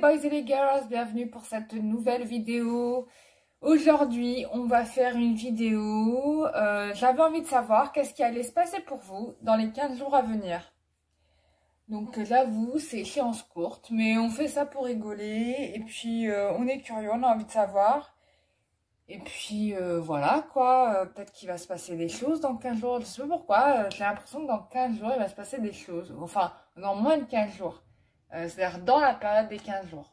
boys et les girls, bienvenue pour cette nouvelle vidéo. Aujourd'hui, on va faire une vidéo. J'avais envie de savoir qu'est-ce qui allait se passer pour vous dans les 15 jours à venir. Donc j'avoue, c'est échéance courte, mais on fait ça pour rigoler. Et puis on est curieux, on a envie de savoir. Et puis voilà quoi, peut-être qu'il va se passer des choses dans 15 jours. Je sais pas pourquoi, j'ai l'impression que dans 15 jours, il va se passer des choses. Enfin, dans moins de 15 jours. C'est-à-dire dans la période des 15 jours.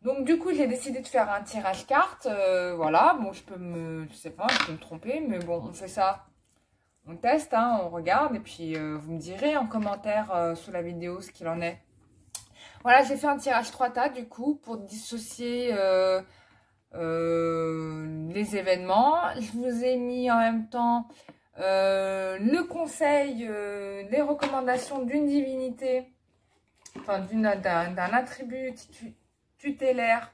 Donc du coup, j'ai décidé de faire un tirage carte. Voilà, bon, je sais pas, je peux me tromper, mais bon, on fait ça. On teste, hein, on regarde, et puis vous me direz en commentaire sous la vidéo ce qu'il en est. Voilà, j'ai fait un tirage 3 tas, du coup, pour dissocier les événements. Je vous ai mis en même temps le conseil, les recommandations d'une divinité, enfin d'un attribut tutélaire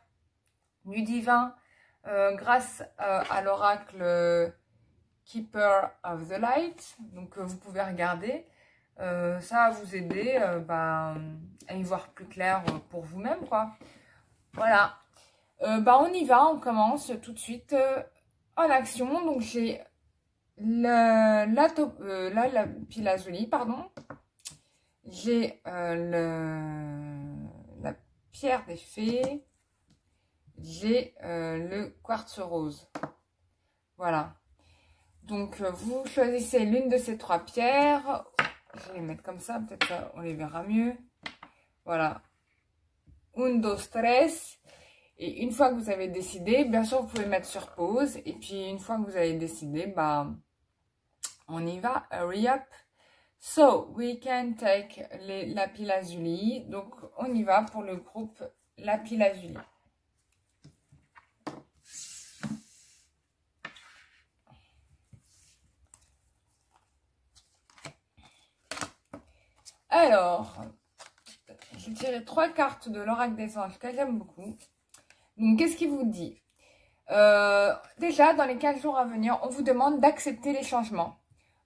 du divin grâce à l'oracle Keeper of the Light. Donc vous pouvez regarder. Ça va vous aider à y voir plus clair pour vous-même, quoi. Voilà. On y va, on commence tout de suite en action. Donc j'ai la lapis-lazuli, pardon. J'ai la pierre des fées. J'ai le quartz rose. Voilà. Donc vous choisissez l'une de ces trois pierres. Je vais les mettre comme ça, peut-être ça, on les verra mieux. Voilà. Un, dos, tres. Et une fois que vous avez décidé, bien sûr, vous pouvez mettre sur pause. Et puis, une fois que vous avez décidé, on y va. Hurry up. So, we can take les lapis-lazuli. Donc, on y va pour le groupe lapis-lazuli. Alors, j'ai tiré 3 cartes de l'oracle des anges que j'aime beaucoup. Donc, qu'est-ce qu'il vous dit? Déjà, dans les 15 jours à venir, on vous demande d'accepter les changements.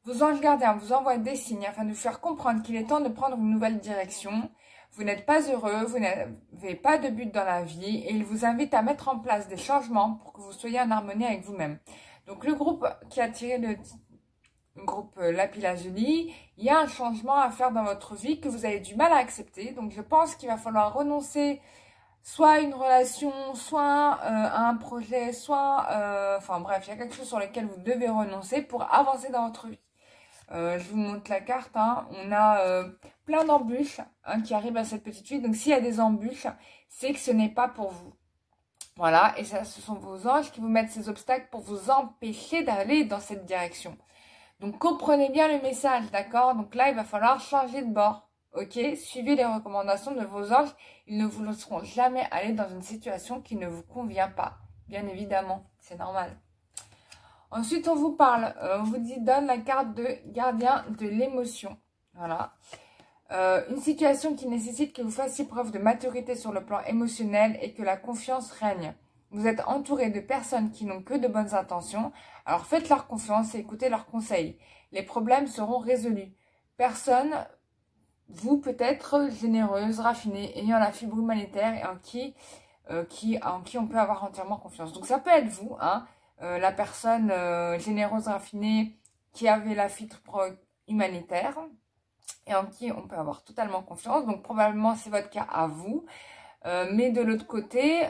Vos anges gardiens vous envoient des signes afin de vous faire comprendre qu'il est temps de prendre une nouvelle direction. Vous n'êtes pas heureux, vous n'avez pas de but dans la vie et ils vous invitent à mettre en place des changements pour que vous soyez en harmonie avec vous-même. Donc, le groupe qui a tiré le groupe lapis-lazuli, il y a un changement à faire dans votre vie que vous avez du mal à accepter. Donc, je pense qu'il va falloir renoncer soit à une relation, soit à un projet, soit... enfin bref, il y a quelque chose sur lequel vous devez renoncer pour avancer dans votre vie. Je vous montre la carte. Hein. On a plein d'embûches qui arrivent à cette petite fille. Donc s'il y a des embûches, c'est que ce n'est pas pour vous. Voilà, et ça, ce sont vos anges qui vous mettent ces obstacles pour vous empêcher d'aller dans cette direction. Donc comprenez bien le message, d'accord? Donc là, il va falloir changer de bord. Ok, suivez les recommandations de vos anges. Ils ne vous laisseront jamais aller dans une situation qui ne vous convient pas. Bien évidemment, c'est normal. Ensuite, on vous parle, on vous dit, donne la carte de gardien de l'émotion. Voilà. Une situation qui nécessite que vous fassiez preuve de maturité sur le plan émotionnel et que la confiance règne. Vous êtes entouré de personnes qui n'ont que de bonnes intentions. Alors faites leur confiance et écoutez leurs conseils. Les problèmes seront résolus. Personne... Vous, peut-être généreuse, raffinée, ayant la fibre humanitaire et en qui on peut avoir entièrement confiance. Donc, ça peut être vous, hein, la personne généreuse, raffinée, qui avait la fibre humanitaire et en qui on peut avoir totalement confiance. Donc, probablement, c'est votre cas à vous. Mais de l'autre côté,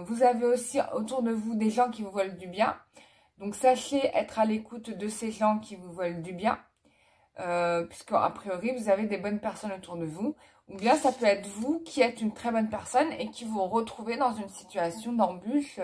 vous avez aussi autour de vous des gens qui vous veulent du bien. Donc, sachez être à l'écoute de ces gens qui vous veulent du bien. Puisque a priori vous avez des bonnes personnes autour de vous, ou bien ça peut être vous qui êtes une très bonne personne et qui vous retrouvez dans une situation d'embûche,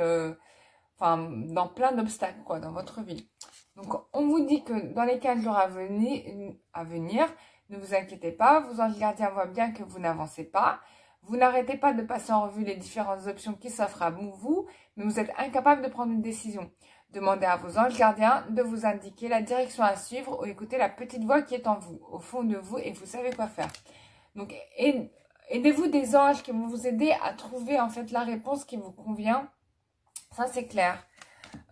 enfin dans plein d'obstacles quoi dans votre vie. Donc on vous dit que dans les 15 jours à venir, ne vous inquiétez pas, vos anges gardiens voient bien que vous n'avancez pas, vous n'arrêtez pas de passer en revue les différentes options qui s'offrent à vous, mais vous êtes incapable de prendre une décision. Demandez à vos anges gardiens de vous indiquer la direction à suivre ou écoutez la petite voix qui est en vous, au fond de vous, et vous savez quoi faire. Donc, aidez-vous des anges qui vont vous aider à trouver en fait la réponse qui vous convient. Ça, c'est clair.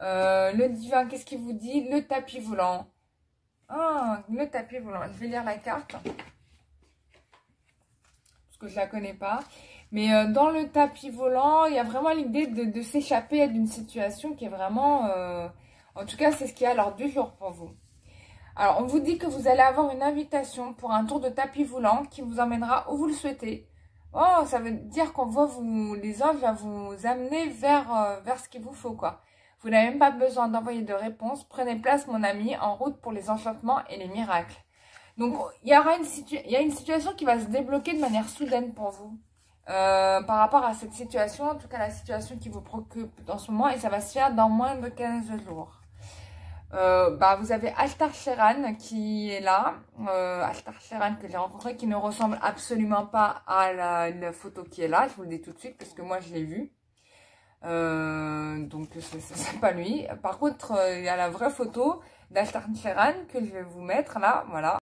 Le divin, qu'est-ce qu'il vous dit? Le tapis volant. Ah, le tapis volant. Je vais lire la carte. Parce que je ne la connais pas. Mais dans le tapis volant, il y a vraiment l'idée de s'échapper d'une situation qui est vraiment... en tout cas, c'est ce qu'il y a à l'ordre du jour pour vous. Alors, on vous dit que vous allez avoir une invitation pour un tour de tapis volant qui vous emmènera où vous le souhaitez. Oh, ça veut dire qu'on voit les anges va vous amener vers ce qu'il vous faut, quoi. Vous n'avez même pas besoin d'envoyer de réponse. Prenez place, mon ami, en route pour les enchantements et les miracles. Donc, il y a une situation qui va se débloquer de manière soudaine pour vous. Par rapport à cette situation, en tout cas la situation qui vous préoccupe en ce moment, et ça va se faire dans moins de 15 jours. Vous avez Altar Sheran qui est là, Altar Sheran que j'ai rencontré, qui ne ressemble absolument pas à la photo qui est là, je vous le dis tout de suite parce que moi je l'ai vu. Donc c'est pas lui. Par contre, il y a la vraie photo d'Altar Sheran que je vais vous mettre là, voilà.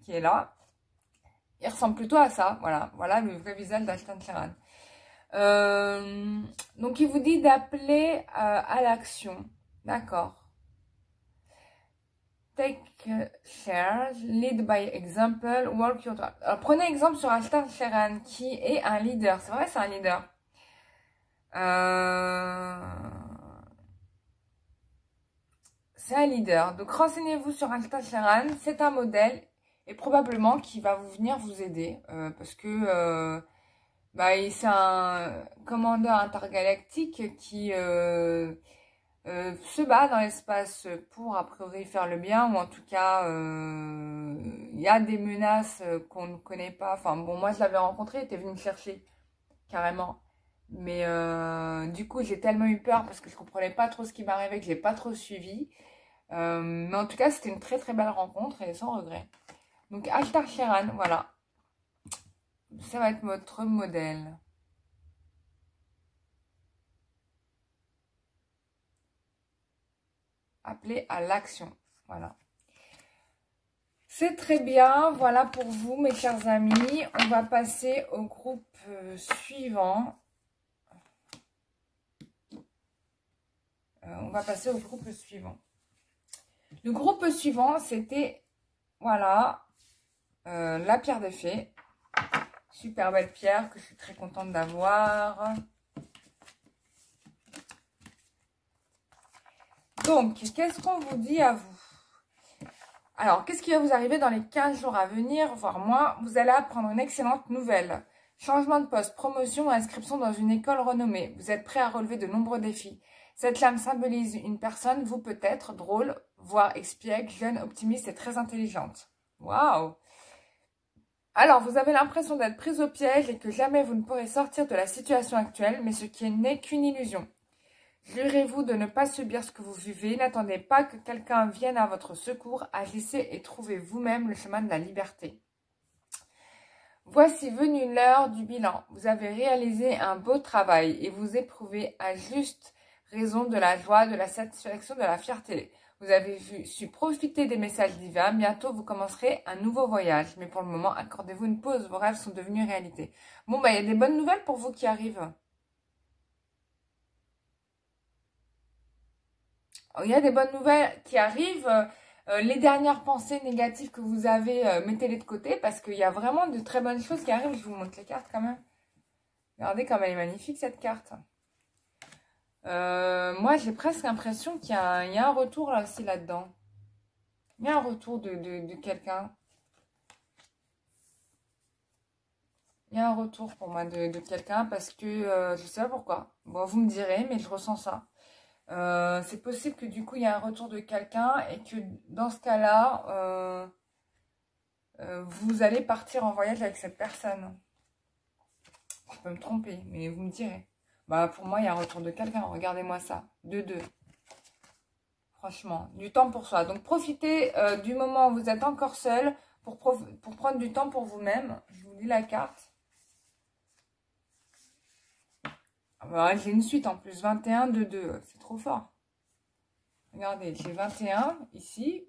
Qui est là. Il ressemble plutôt à ça, voilà le vrai visage d'Altar Sheran. Donc il vous dit d'appeler à l'action, d'accord. Take shares, lead by example, work your drive. Alors, prenez exemple sur Altar Sheran qui est un leader, c'est vrai c'est un leader. C'est un leader, donc renseignez-vous sur Altar Sheran, c'est un modèle et probablement qui va venir vous aider parce que c'est un commandeur intergalactique qui se bat dans l'espace pour a priori faire le bien, ou en tout cas il y a des menaces qu'on ne connaît pas. Enfin bon, moi je l'avais rencontré, il était venu me chercher carrément. Mais du coup j'ai tellement eu peur parce que je comprenais pas trop ce qui m'arrivait, que j'ai pas trop suivi. Mais en tout cas c'était une très très belle rencontre et sans regret. Donc Altar Sheran, voilà. Ça va être votre modèle. Appelez à l'action. Voilà. C'est très bien. Voilà pour vous, mes chers amis. On va passer au groupe suivant. Le groupe suivant, c'était, voilà, la pierre des fées. Super belle pierre que je suis très contente d'avoir. Donc, qu'est-ce qu'on vous dit à vous? Alors, qu'est-ce qui va vous arriver dans les 15 jours à venir, voire moins? Vous allez apprendre une excellente nouvelle. Changement de poste, promotion ou inscription dans une école renommée. Vous êtes prêt à relever de nombreux défis. Cette lame symbolise une personne, vous peut-être, drôle, voire espiègle, jeune, optimiste et très intelligente. Waouh! Alors, vous avez l'impression d'être prise au piège et que jamais vous ne pourrez sortir de la situation actuelle, mais ce qui n'est qu'une illusion. Jurez-vous de ne pas subir ce que vous vivez, n'attendez pas que quelqu'un vienne à votre secours, agissez et trouvez vous-même le chemin de la liberté. Voici venue l'heure du bilan. Vous avez réalisé un beau travail et vous éprouvez à juste raison de la joie, de la satisfaction, de la fierté. Vous avez su profiter des messages divins. Bientôt, vous commencerez un nouveau voyage. Mais pour le moment, accordez-vous une pause. Vos rêves sont devenus réalité. Bon, il y a des bonnes nouvelles pour vous qui arrivent. Il y a des bonnes nouvelles qui arrivent. Les dernières pensées négatives que vous avez, mettez-les de côté parce qu'il y a vraiment de très bonnes choses qui arrivent. Je vous montre les cartes quand même. Regardez comme elle est magnifique cette carte. Moi, j'ai presque l'impression qu'il y a un retour là aussi là-dedans. Il y a un retour de quelqu'un. Il y a un retour pour moi de quelqu'un parce que je sais pas pourquoi. Bon, vous me direz, mais je ressens ça. C'est possible que du coup il y a un retour de quelqu'un et que dans ce cas-là, vous allez partir en voyage avec cette personne. Je peux me tromper, mais vous me direz. Pour moi, il y a un retour de quelqu'un. Regardez-moi ça. 2-2. Franchement, du temps pour soi. Donc, profitez du moment où vous êtes encore seul pour prendre du temps pour vous-même. Je vous lis la carte. J'ai une suite en plus. 21, 2-2. C'est trop fort. Regardez, j'ai 21 ici.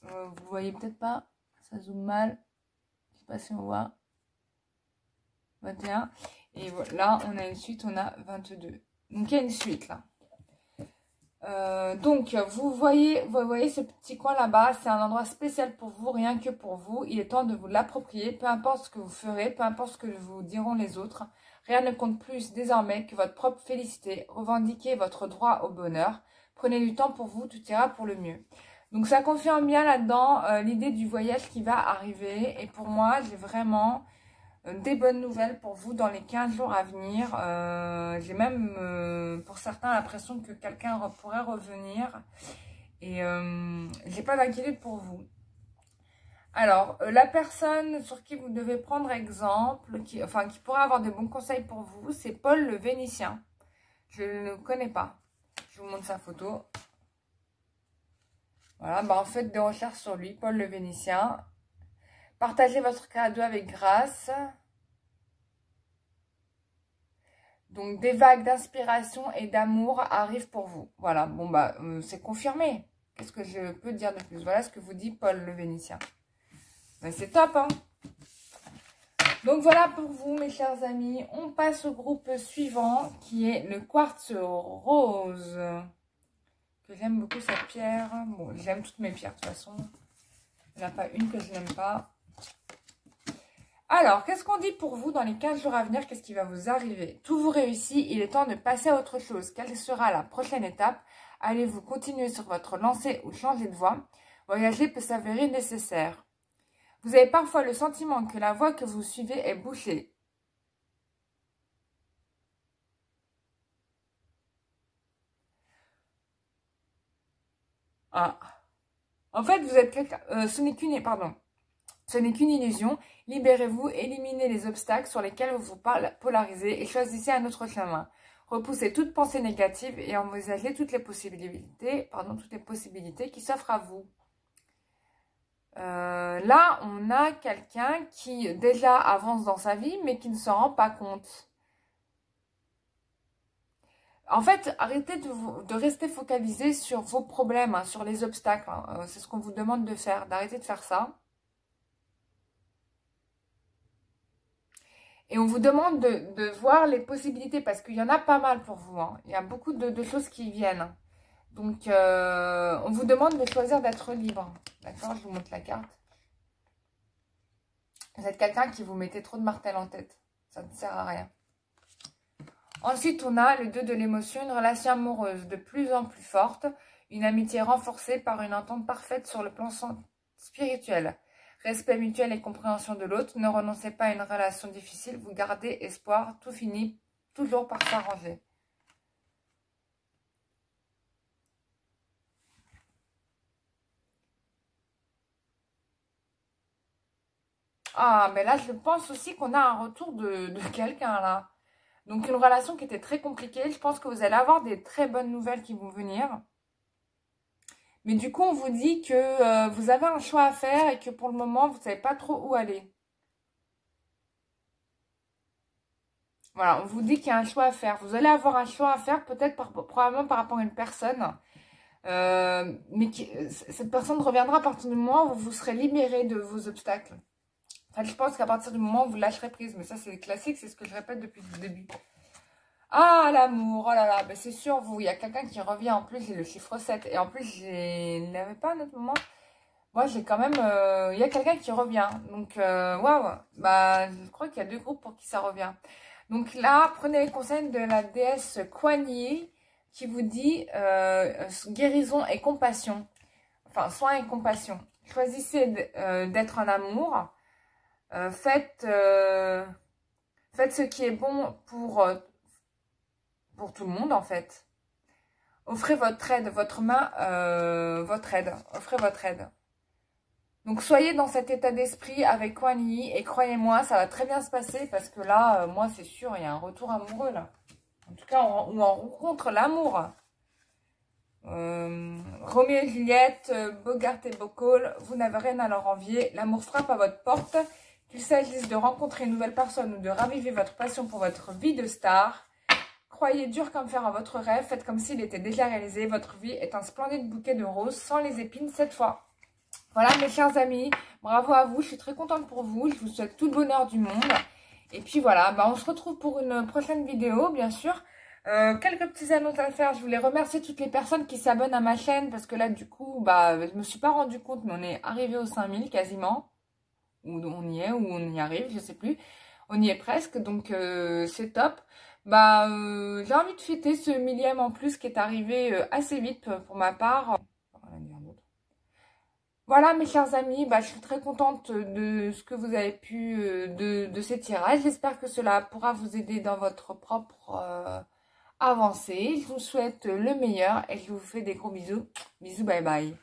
Vous voyez peut-être pas. Ça zoome mal. Je sais pas si on voit. 21. Et là, on a une suite, on a 22. Donc, il y a une suite, là. Donc, vous voyez ce petit coin là-bas, c'est un endroit spécial pour vous, rien que pour vous. Il est temps de vous l'approprier, peu importe ce que vous ferez, peu importe ce que vous diront les autres. Rien ne compte plus désormais que votre propre félicité. Revendiquez votre droit au bonheur. Prenez du temps pour vous, tout ira pour le mieux. Donc, ça confirme bien là-dedans l'idée du voyage qui va arriver. Et pour moi, j'ai vraiment des bonnes nouvelles pour vous dans les 15 jours à venir. J'ai même, pour certains, l'impression que quelqu'un pourrait revenir. Et j'ai pas d'inquiétude pour vous. Alors, la personne sur qui vous devez prendre exemple, qui pourrait avoir de bons conseils pour vous, c'est Paul le Vénitien. Je ne le connais pas. Je vous montre sa photo. Voilà, bah, faites des recherches sur lui, Paul le Vénitien. Partagez votre cadeau avec grâce. Donc, des vagues d'inspiration et d'amour arrivent pour vous. Voilà, bon, bah, c'est confirmé. Qu'est-ce que je peux dire de plus? Voilà ce que vous dit Paul le Vénitien. Ben, c'est top, hein? Donc, voilà pour vous, mes chers amis. On passe au groupe suivant, qui est le quartz rose. Que j'aime beaucoup, cette pierre. Bon, j'aime toutes mes pierres, de toute façon. Il n'y en a pas une que je n'aime pas. Alors, qu'est-ce qu'on dit pour vous dans les 15 jours à venir? Qu'est-ce qui va vous arriver? Tout vous réussit, il est temps de passer à autre chose. Quelle sera la prochaine étape? Allez-vous continuer sur votre lancée ou changer de voie? Voyager peut s'avérer nécessaire. Vous avez parfois le sentiment que la voie que vous suivez est bouchée. Ah. En fait, vous êtes quelqu'un... ce n'est qu'une illusion. Libérez-vous, éliminez les obstacles sur lesquels vous vous polarisez et choisissez un autre chemin. Repoussez toute pensée négative et envisagez toutes les possibilités qui s'offrent à vous. Là, on a quelqu'un qui déjà avance dans sa vie, mais qui ne s'en rend pas compte. En fait, arrêtez de rester focalisé sur vos problèmes, hein, sur les obstacles. Hein. C'est ce qu'on vous demande de faire, d'arrêter de faire ça. Et on vous demande de voir les possibilités, parce qu'il y en a pas mal pour vous. Hein. Il y a beaucoup de choses qui viennent. Donc, on vous demande de choisir d'être libre. D'accord? Je vous montre la carte. Vous êtes quelqu'un qui vous mettez trop de martèle en tête. Ça ne sert à rien. Ensuite, on a le 2 de l'émotion, une relation amoureuse de plus en plus forte, une amitié renforcée par une entente parfaite sur le plan spirituel. Respect mutuel et compréhension de l'autre. Ne renoncez pas à une relation difficile. Vous gardez espoir. Tout finit toujours par s'arranger. Ah, mais là, je pense aussi qu'on a un retour de quelqu'un, là. Donc, une relation qui était très compliquée. Je pense que vous allez avoir des très bonnes nouvelles qui vont venir. Mais du coup, on vous dit que vous avez un choix à faire et que pour le moment, vous ne savez pas trop où aller. Voilà, on vous dit qu'il y a un choix à faire. Vous allez avoir un choix à faire, peut-être probablement par rapport à une personne. Mais cette personne reviendra à partir du moment où vous serez libéré de vos obstacles. Enfin, je pense qu'à partir du moment où vous lâcherez prise. Mais ça, c'est classique, c'est ce que je répète depuis le début. Ah, l'amour, oh là là, ben c'est sûr, vous, il y a quelqu'un qui revient. En plus, j'ai le chiffre 7. Et en plus, je n'avais pas à un autre moment. Moi, j'ai quand même... il y a quelqu'un qui revient. Donc, waouh. Bah, je crois qu'il y a 2 groupes pour qui ça revient. Donc là, prenez les conseils de la déesse Kuan Yin qui vous dit guérison et compassion. Enfin, soin et compassion. Choisissez d'être en amour. Faites ce qui est bon pour tout le monde, en fait. Offrez votre aide, votre main, votre aide. Offrez votre aide. Donc, soyez dans cet état d'esprit avec Kuan Yin et croyez-moi, ça va très bien se passer parce que là, moi, c'est sûr, il y a un retour amoureux, là. En tout cas, on rencontre l'amour. Roméo et Juliette, Bogart et Bacall, vous n'avez rien à leur envier. L'amour frappe à votre porte. Qu'il s'agisse de rencontrer une nouvelle personne ou de raviver votre passion pour votre vie de star. Croyez dur comme fer à votre rêve. Faites comme s'il était déjà réalisé. Votre vie est un splendide bouquet de roses sans les épines cette fois. Voilà mes chers amis, bravo à vous, je suis très contente pour vous, je vous souhaite tout le bonheur du monde. Et puis voilà, bah on se retrouve pour une prochaine vidéo bien sûr. Quelques petites annonces à faire. Je voulais remercier toutes les personnes qui s'abonnent à ma chaîne parce que là, du coup, bah, je me suis pas rendu compte, mais on est arrivé aux 5000 quasiment. Ou on y est, ou on y arrive, je sais plus. On y est presque, donc c'est top. Bah, j'ai envie de fêter ce millième en plus qui est arrivé assez vite pour ma part. Voilà mes chers amis, bah, je suis très contente de ce que vous avez pu, de ces tirages. J'espère que cela pourra vous aider dans votre propre avancée. Je vous souhaite le meilleur et je vous fais des gros bisous. Bisous, bye bye.